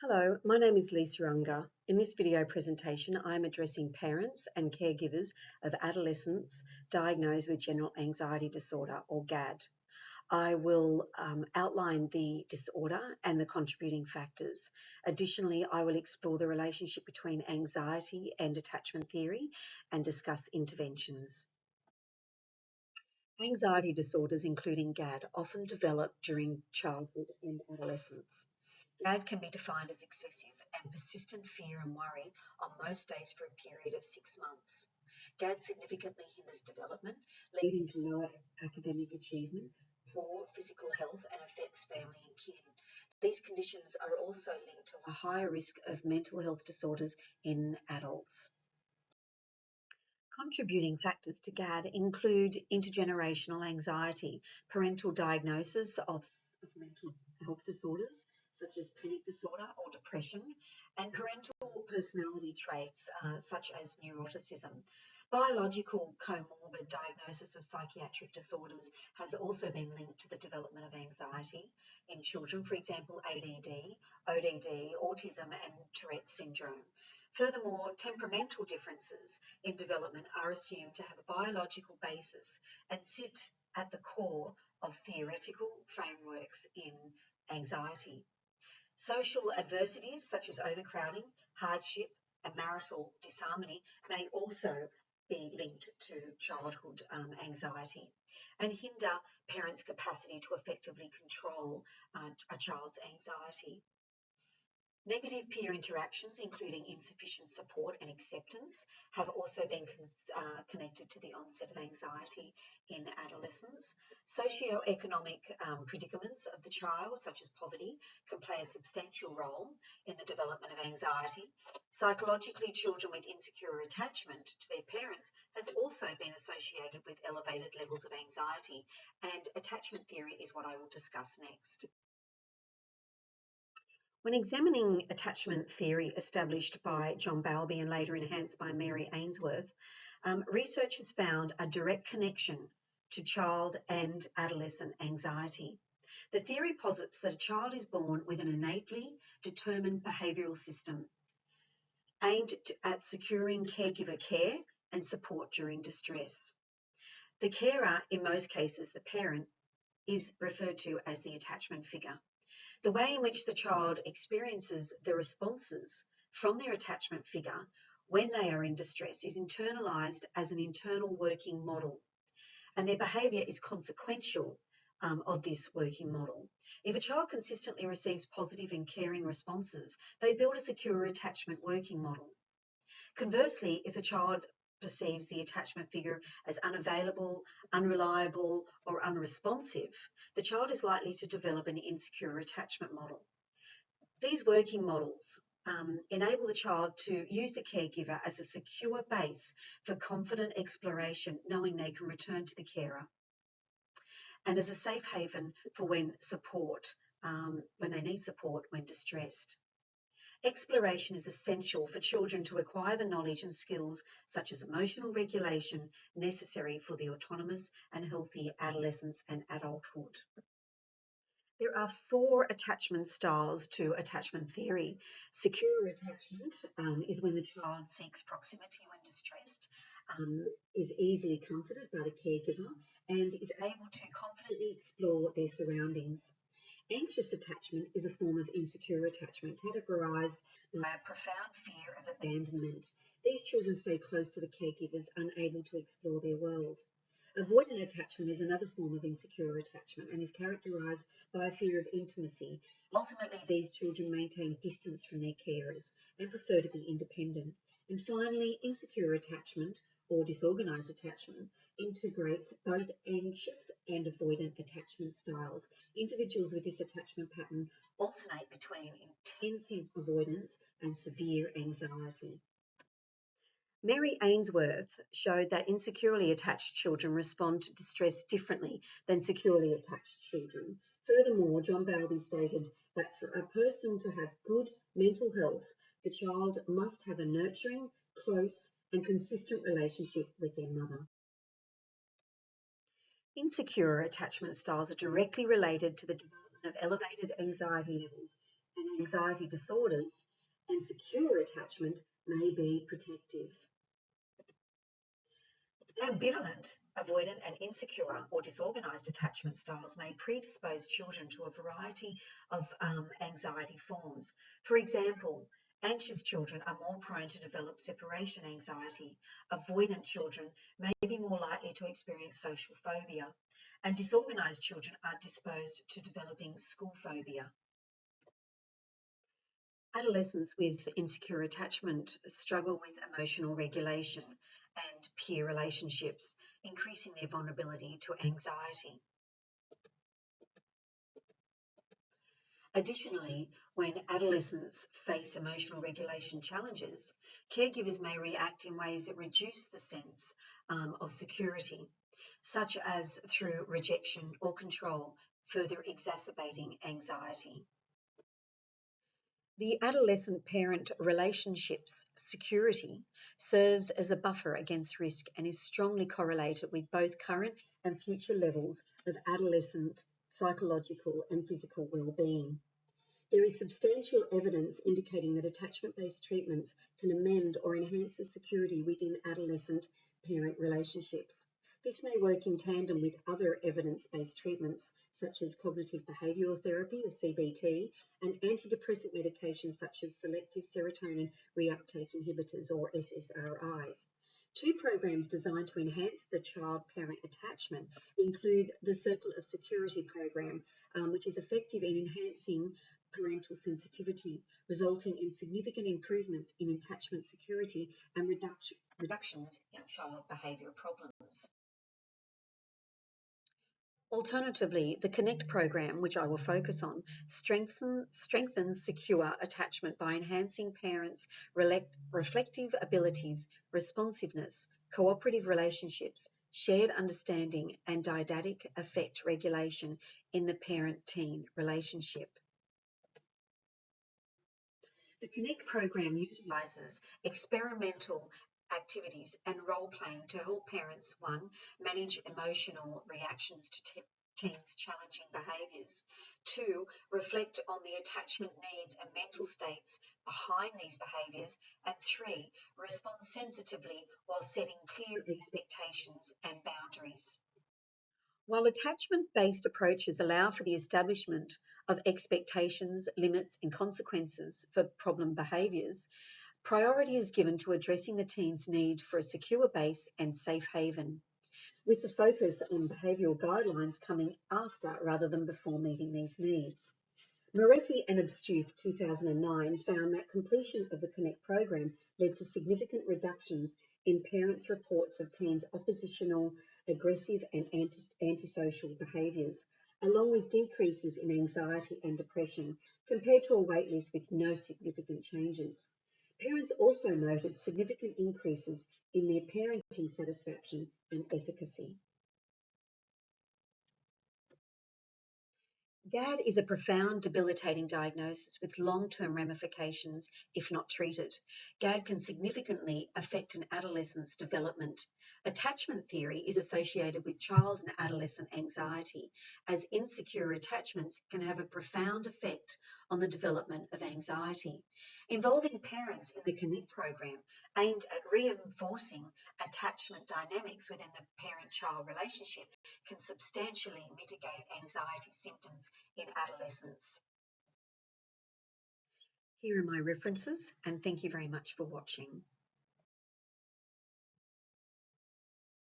Hello, my name is Lisa Unger. In this video presentation, I am addressing parents and caregivers of adolescents diagnosed with general anxiety disorder or GAD. I will outline the disorder and the contributing factors. Additionally, I will explore the relationship between anxiety and attachment theory and discuss interventions. Anxiety disorders, including GAD, often develop during childhood and adolescence. GAD can be defined as excessive and persistent fear and worry on most days for a period of 6 months. GAD significantly hinders development, leading to lower academic achievement, poor physical health, and affects family and kin. These conditions are also linked to a higher risk of mental health disorders in adults. Contributing factors to GAD include intergenerational anxiety, parental diagnosis of mental health disorders, such as panic disorder or depression, and parental personality traits such as neuroticism. Biological comorbid diagnosis of psychiatric disorders has also been linked to the development of anxiety in children, for example, ADD, ODD, autism, and Tourette's syndrome. Furthermore, temperamental differences in development are assumed to have a biological basis and sit at the core of theoretical frameworks in anxiety. Social adversities such as overcrowding, hardship, and marital disharmony may also be linked to childhood anxiety and hinder parents' capacity to effectively control a child's anxiety. Negative peer interactions, including insufficient support and acceptance, have also been connected to the onset of anxiety in adolescents. Socioeconomic predicaments of the child, such as poverty, can play a substantial role in the development of anxiety. Psychologically, children with insecure attachment to their parents has also been associated with elevated levels of anxiety, and attachment theory is what I will discuss next. When examining attachment theory established by John Bowlby and later enhanced by Mary Ainsworth, researchers found a direct connection to child and adolescent anxiety. The theory posits that a child is born with an innately determined behavioural system aimed at securing caregiver care and support during distress. The carer, in most cases the parent, is referred to as the attachment figure. The way in which the child experiences the responses from their attachment figure when they are in distress is internalised as an internal working model, and their behaviour is consequential of this working model. If a child consistently receives positive and caring responses, they build a secure attachment working model. Conversely, if a child perceives the attachment figure as unavailable, unreliable, or unresponsive, the child is likely to develop an insecure attachment model. These working models enable the child to use the caregiver as a secure base for confident exploration, knowing they can return to the carer, and as a safe haven for when they need support when distressed. Exploration is essential for children to acquire the knowledge and skills such as emotional regulation necessary for the autonomous and healthy adolescence and adulthood. There are 4 attachment styles to attachment theory. Secure attachment is when the child seeks proximity when distressed, is easily comforted by the caregiver, and is able to confidently explore their surroundings. Anxious attachment is a form of insecure attachment categorised by a profound fear of abandonment. These children stay close to the caregivers, unable to explore their world. Avoidant attachment is another form of insecure attachment and is characterised by a fear of intimacy. Ultimately, these children maintain distance from their carers and prefer to be independent. And finally, insecure attachment or disorganised attachment integrates both anxious and avoidant attachment styles. Individuals with this attachment pattern alternate between intensive avoidance and severe anxiety. Mary Ainsworth showed that insecurely attached children respond to distress differently than securely attached children. Furthermore, John Bowlby stated that for a person to have good mental health, the child must have a nurturing, close, and consistent relationship with their mother. Insecure attachment styles are directly related to the development of elevated anxiety levels and anxiety disorders, and secure attachment may be protective. Ambivalent, avoidant, and insecure or disorganized attachment styles may predispose children to a variety of anxiety forms. For example, anxious children are more prone to develop separation anxiety. Avoidant children may be more likely to experience social phobia, and disorganized children are disposed to developing school phobia. Adolescents with insecure attachment struggle with emotional regulation and peer relationships, increasing their vulnerability to anxiety. Additionally, when adolescents face emotional regulation challenges, caregivers may react in ways that reduce the sense of security, such as through rejection or control, further exacerbating anxiety. The adolescent-parent relationship's security serves as a buffer against risk and is strongly correlated with both current and future levels of adolescent psychological and physical well-being. There is substantial evidence indicating that attachment-based treatments can amend or enhance the security within adolescent-parent relationships. This may work in tandem with other evidence-based treatments such as cognitive behavioural therapy, or CBT, and antidepressant medications such as selective serotonin reuptake inhibitors, or SSRIs. Two programs designed to enhance the child-parent attachment include the Circle of Security program, which is effective in enhancing parental sensitivity, resulting in significant improvements in attachment security and reductions in child behaviour problems. Alternatively, the Connect program, which I will focus on, strengthens secure attachment by enhancing parents' reflective abilities, responsiveness, cooperative relationships, shared understanding, and didactic affect regulation in the parent-teen relationship. The Connect program utilises experimental activities and role-playing to help parents, one, manage emotional reactions to teens' challenging behaviours, two, reflect on the attachment needs and mental states behind these behaviours, and three, respond sensitively while setting clear expectations and boundaries. While attachment-based approaches allow for the establishment of expectations, limits, and consequences for problem behaviours, priority is given to addressing the teen's need for a secure base and safe haven, with the focus on behavioural guidelines coming after rather than before meeting these needs. Moretti and Abstuth 2009 found that completion of the Connect program led to significant reductions in parents' reports of teens' oppositional, aggressive and antisocial behaviours, along with decreases in anxiety and depression compared to a waitlist with no significant changes. Parents also noted significant increases in their parenting satisfaction and efficacy. GAD is a profound, debilitating diagnosis with long-term ramifications if not treated. GAD can significantly affect an adolescent's development. Attachment theory is associated with child and adolescent anxiety, as insecure attachments can have a profound effect on the development of anxiety. Involving parents in the Connect program aimed at reinforcing attachment dynamics within the parent-child relationship can substantially mitigate anxiety symptoms in adolescence. Here are my references, and thank you very much for watching.